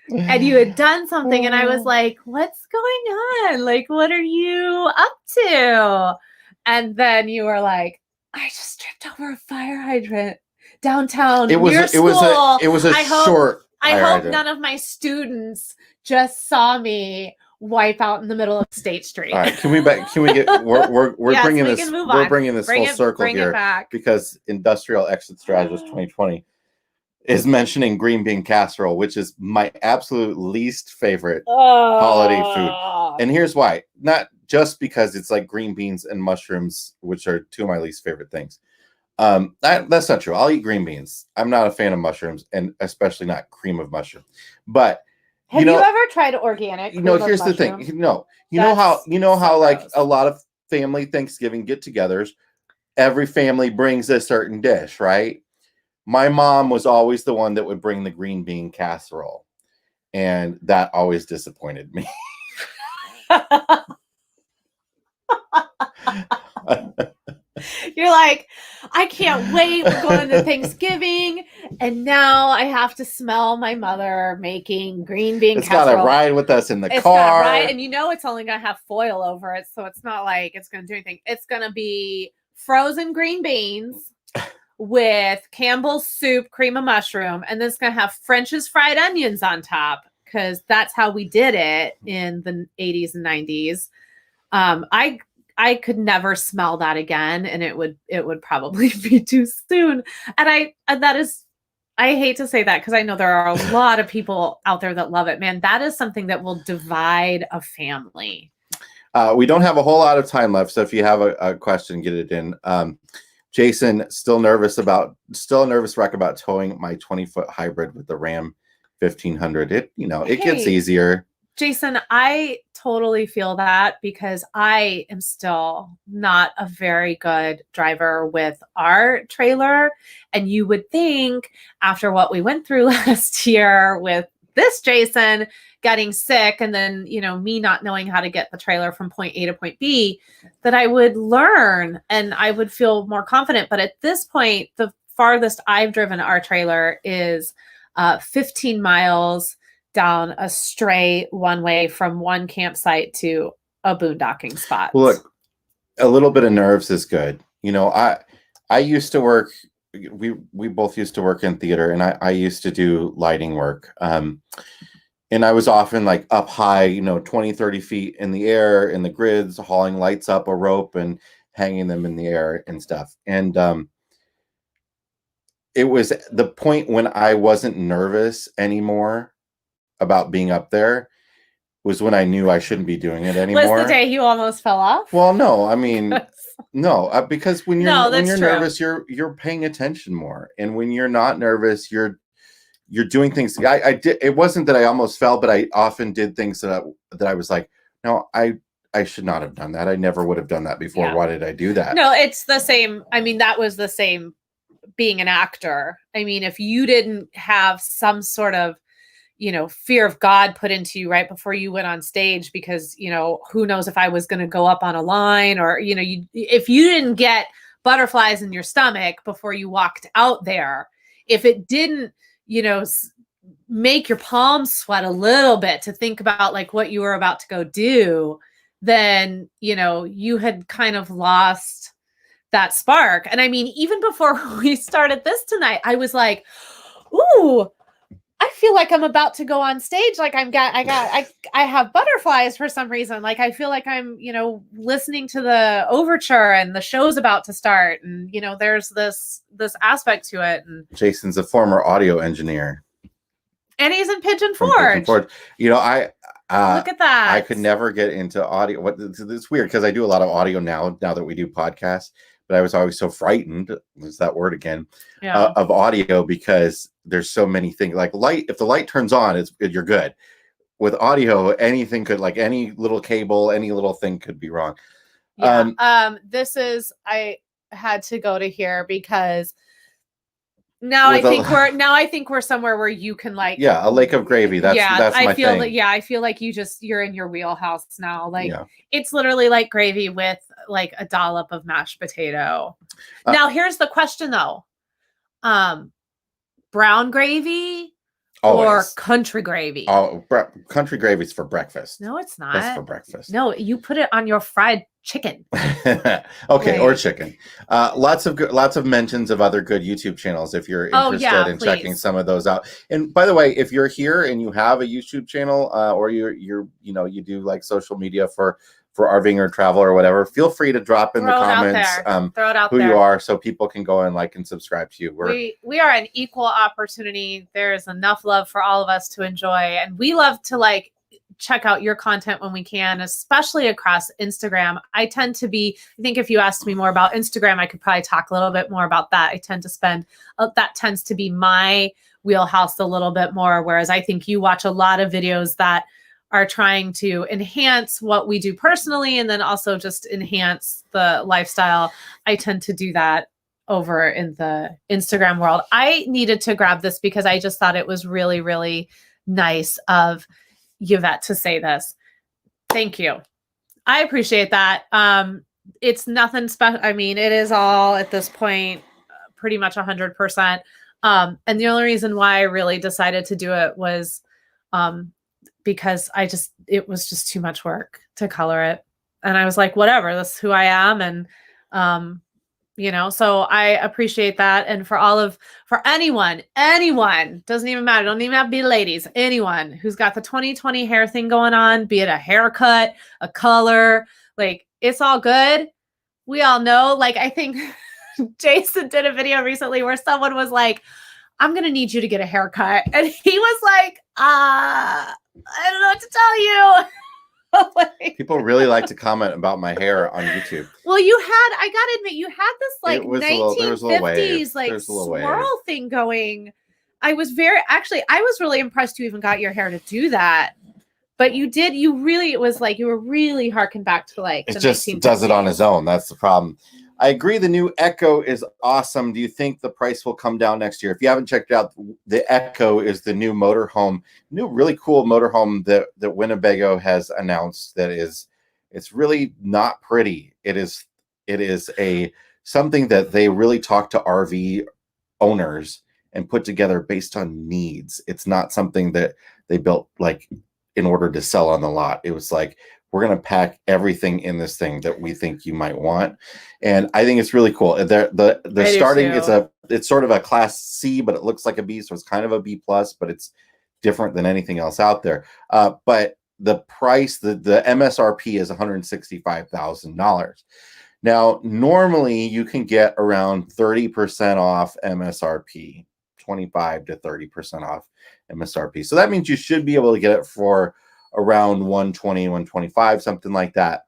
And you had done something. And I was like, what's going on? Like, what are you up to? And then you were like, I just tripped over a fire hydrant downtown. It was a short I hope none of my students just saw me wipe out in the middle of State Street. All right, can we get we're Yes, bringing we this can move we're on. bringing this full circle bring here it back. because Industrial Exit Strategist 2020 is mentioning green bean casserole, which is my absolute least favorite holiday food. And here's why. Not just because it's like green beans and mushrooms, which are two of my least favorite things. That's not true. I'll eat green beans. I'm not a fan of mushrooms, and especially not cream of mushroom. But have you ever tried organic? Here's the thing. You know how like a lot of family Thanksgiving get-togethers, every family brings a certain dish, right? My mom was always the one that would bring the green bean casserole, and that always disappointed me. You're like, I can't wait. We're going to Thanksgiving, and now I have to smell my mother making green bean casserole. It's got to ride with us in the car. Right, and it's only going to have foil over it, so it's not like it's going to do anything. It's going to be frozen green beans with Campbell's soup, cream of mushroom, and then it's going to have French's fried onions on top because that's how we did it in the 80s and 90s. I could never smell that again, and it would probably be too soon. And I hate to say that because I know there are a lot of people out there that love it. Man, that is something that will divide a family. We don't have a whole lot of time left, so if you have a question, get it in. Jason, still a nervous wreck about towing my 20-foot hybrid with the Ram 1500. It gets easier. Jason, I totally feel that because I am still not a very good driver with our trailer. And you would think after what we went through last year with this Jason getting sick and then, me not knowing how to get the trailer from point A to point B, that I would learn and I would feel more confident. But at this point, the farthest I've driven our trailer is 15 miles down a straight one way from one campsite to a boondocking spot. Well, look, a little bit of nerves is good. I used to work, we both used to work in theater, and I used to do lighting work. And I was often like up high, 20, 30 feet in the air in the grids, hauling lights up a rope and hanging them in the air and stuff. And it was the point when I wasn't nervous anymore about being up there was when I knew I shouldn't be doing it anymore. Was the day you almost fell off? Well, no, I mean, no, because when you're true. nervous, you're paying attention more, and when you're not nervous, you're doing things. I did. It wasn't that I almost fell, but I often did things that I was like, no, I should not have done that. I never would have done that before. Yeah. Why did I do that? No, it's the same. I mean, that was the same being an actor. I mean, if you didn't have some sort of fear of God put into you right before you went on stage because, who knows if I was going to go up on a line or, if you didn't get butterflies in your stomach before you walked out there, if it didn't, make your palms sweat a little bit to think about like what you were about to go do, then, you had kind of lost that spark. And I mean, even before we started this tonight, I was like, ooh, I feel like I'm about to go on stage. Like I have butterflies for some reason. Like I feel like I'm, listening to the overture and the show's about to start. And, there's this aspect to it. And Jason's a former audio engineer. And he's in Pigeon Forge. Look at that. I could never get into audio. It's weird because I do a lot of audio now that we do podcasts. But I was always so frightened, is that word again, of audio because there's so many things like light. If the light turns on, you're good. With audio, anything could, like any little cable, any little thing could be wrong. Yeah. I had to go to here because now I think we're somewhere where you can like a lake of gravy. That's my thing. I feel like you're in your wheelhouse now. Like it's literally like gravy with like a dollop of mashed potato. Now here's the question though. Brown gravy or Always. country gravy? Oh, country gravy's for breakfast. No, it's not. That's for breakfast. No, you put it on your fried chicken. Okay, or chicken. Lots of mentions of other good YouTube channels if you're interested in checking some of those out. And by the way, if you're here and you have a YouTube channel, or you do like social media for RVing or travel or whatever, feel free to drop in the comments who you are, so people can go and like and subscribe to you. We are an equal opportunity. There's enough love for all of us to enjoy, and we love to like check out your content when we can, especially across Instagram. I think if you asked me more about Instagram, I could probably talk a little bit more about that. I tend to spend, that tends to be my wheelhouse a little bit more. Whereas I think you watch a lot of videos that are trying to enhance what we do personally, and then also just enhance the lifestyle. I tend to do that over in the Instagram world. I needed to grab this because I just thought it was really, really nice of Yvette to say this. Thank you. I appreciate that. It's nothing special. I mean, it is all at this point pretty much 100%. And the only reason why I really decided to do it was because it was just too much work to color it. And I was like, whatever, that's who I am. And, so I appreciate that. And for anyone, doesn't even matter. Don't even have to be ladies, anyone who's got the 2020 hair thing going on, be it a haircut, a color, like it's all good. We all know, like, I think Jason did a video recently where someone was like, I'm going to need you to get a haircut. And he was like, I don't know what to tell you. Like, people really like to comment about my hair on YouTube. Well, I gotta admit, you had this like 1950s like swirl thing going. I was really impressed you even got your hair to do that. But you were really harking back to like it just 1950s. Does it on his own. That's the problem. I agree. The new Echo is awesome. Do you think the price will come down next year? If you haven't checked it out, the Echo is the new really cool motorhome that Winnebago has announced. It's really not pretty. It is something that they really talk to RV owners and put together based on needs. It's not something that they built like in order to sell on the lot. It was like, we're going to pack everything in this thing that we think you might want. And I think it's really cool. They're starting, it's sort of a class C, but it looks like a B. So it's kind of a B plus, but it's different than anything else out there. But the price, the MSRP is $165,000. Now, normally you can get around 30% off MSRP, 25 to 30% off MSRP. So that means you should be able to get it for around 120, 125, something like that.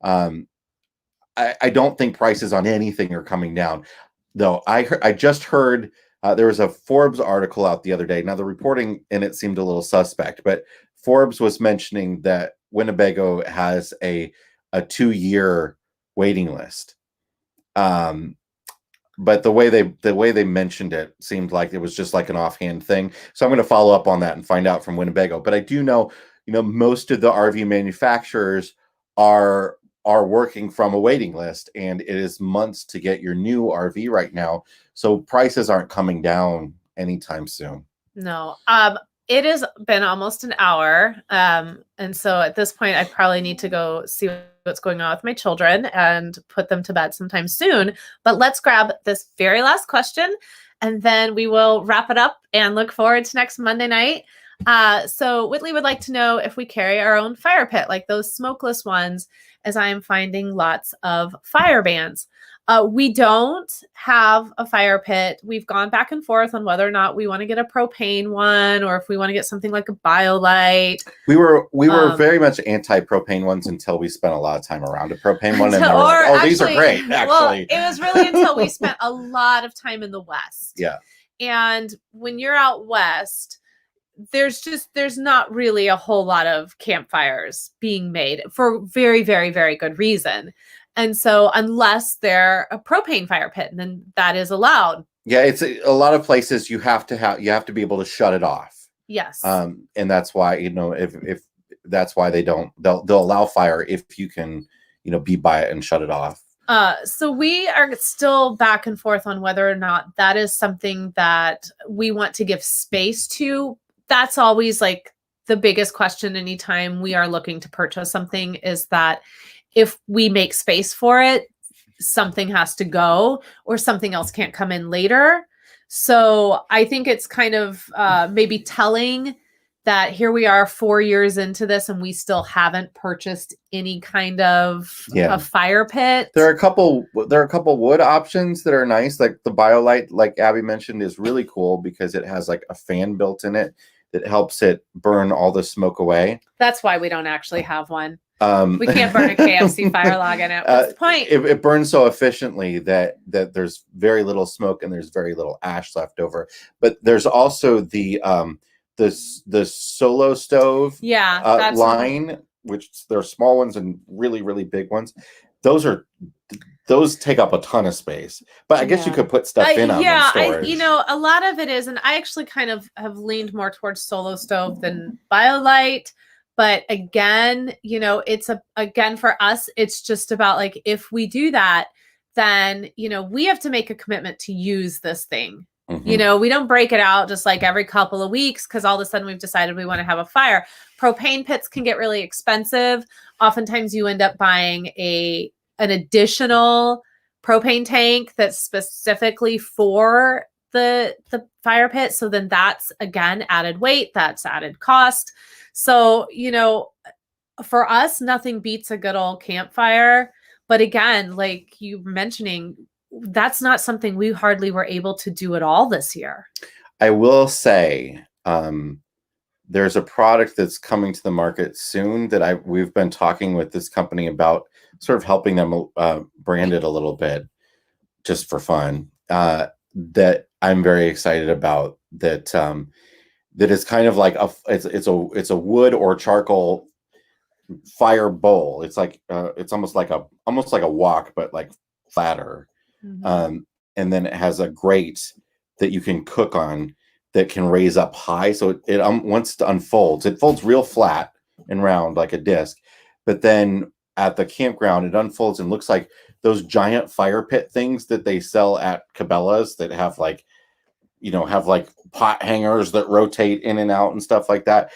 I don't think prices on anything are coming down, though. I just heard there was a Forbes article out the other day. Now the reporting in it seemed a little suspect, but Forbes was mentioning that Winnebago has a 2-year waiting list. But the way they mentioned it seemed like it was just like an offhand thing. So I'm going to follow up on that and find out from Winnebago. But I do know, most of the RV manufacturers are working from a waiting list, and it is months to get your new RV right now. So prices aren't coming down anytime soon. No. It has been almost an hour. And so at this point, I probably need to go see what's going on with my children and put them to bed sometime soon. But let's grab this very last question, and then we will wrap it up and look forward to next Monday night. So Whitley would like to know if we carry our own fire pit, like those smokeless ones, as I am finding lots of fire bans. We don't have a fire pit. We've gone back and forth on whether or not we want to get a propane one or if we want to get something like a BioLite. We were very much anti-propane ones until we spent a lot of time around a propane one, and then we're like, these are great. Actually, well, it was really until we spent a lot of time in the West. Yeah. And when you're out West, there's not really a whole lot of campfires being made for very, very, very good reason. And so unless they're a propane fire pit, then that is allowed. Yeah, it's a lot of places you have to be able to shut it off. Yes. And that's why, if that's why they'll allow fire if you can, be by it and shut it off. So we are still back and forth on whether or not that is something that we want to give space to that's always like the biggest question anytime we are looking to purchase something, is that if we make space for it, something has to go or something else can't come in later. So I think it's kind of maybe telling that here we are 4 years into this and we still haven't purchased any kind of a fire pit. There are a couple wood options that are nice. Like the BioLite, like Abby mentioned, is really cool because it has like a fan built in it that helps it burn all the smoke away. That's why we don't actually have one. We can't burn a KFC fire log in it. What's the point? It burns so efficiently that there's very little smoke and there's very little ash left over. But there's also the Solo Stove line, which there are small ones and really, really big ones. Those take up a ton of space, but I guess you could put stuff in them in storage. A lot of it is, and I actually kind of have leaned more towards Solo Stove than BioLite. But again, it's again for us, it's just about like, if we do that, then, we have to make a commitment to use this thing. Mm-hmm. We don't break it out just like every couple of weeks because all of a sudden we've decided we want to have a fire. Propane pits can get really expensive. Oftentimes you end up buying an additional propane tank that's specifically for the fire pit. So then that's, again, added weight, that's added cost. So, for us, nothing beats a good old campfire. But again, like you were mentioning, that's not something we hardly were able to do at all this year. I will say there's a product that's coming to the market soon that we've been talking with this company about, sort of helping them brand it a little bit just for fun, that I'm very excited about, that is kind of like it's a wood or charcoal fire bowl. It's like it's almost like a wok, but like flatter. Mm-hmm. And then it has a grate that you can cook on that can raise up high. So it once it folds real flat and round like a disc. But then at the campground, it unfolds and looks like those giant fire pit things that they sell at Cabela's that have like pot hangers that rotate in and out and stuff like that.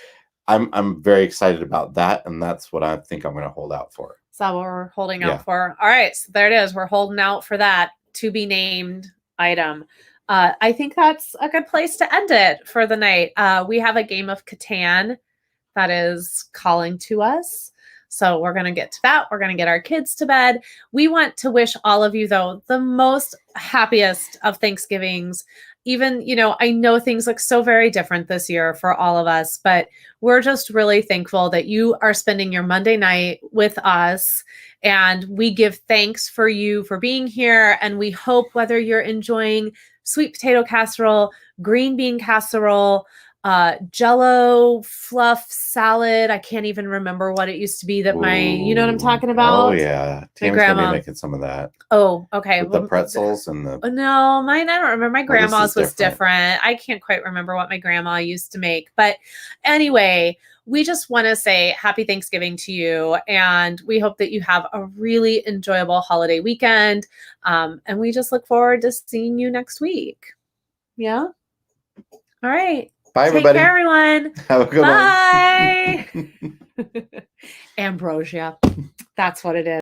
I'm very excited about that, and that's what I think I'm going to hold out for. Is that what we're holding out for? All right, so there it is. We're holding out for that to be named item. I think that's a good place to end it for the night. We have a game of Catan that is calling to us. So we're going to get to that. We're going to get our kids to bed. We want to wish all of you, though, the most happiest of Thanksgivings. Even, I know things look so very different this year for all of us, but we're just really thankful that you are spending your Monday night with us. And we give thanks for you for being here. And we hope, whether you're enjoying sweet potato casserole, green bean casserole, Jello fluff salad. I can't even remember what it used to be that you know what I'm talking about? Oh yeah. Tammy's gonna be making some of that. Oh, okay. With the pretzels and the... No, mine, I don't remember. My grandma's was different. I can't quite remember what my grandma used to make. But anyway, we just want to say happy Thanksgiving to you. And we hope that you have a really enjoyable holiday weekend. And we just look forward to seeing you next week. Yeah? All right. Bye, everybody. Take care, everyone. Have a good one. Bye. Ambrosia. That's what it is.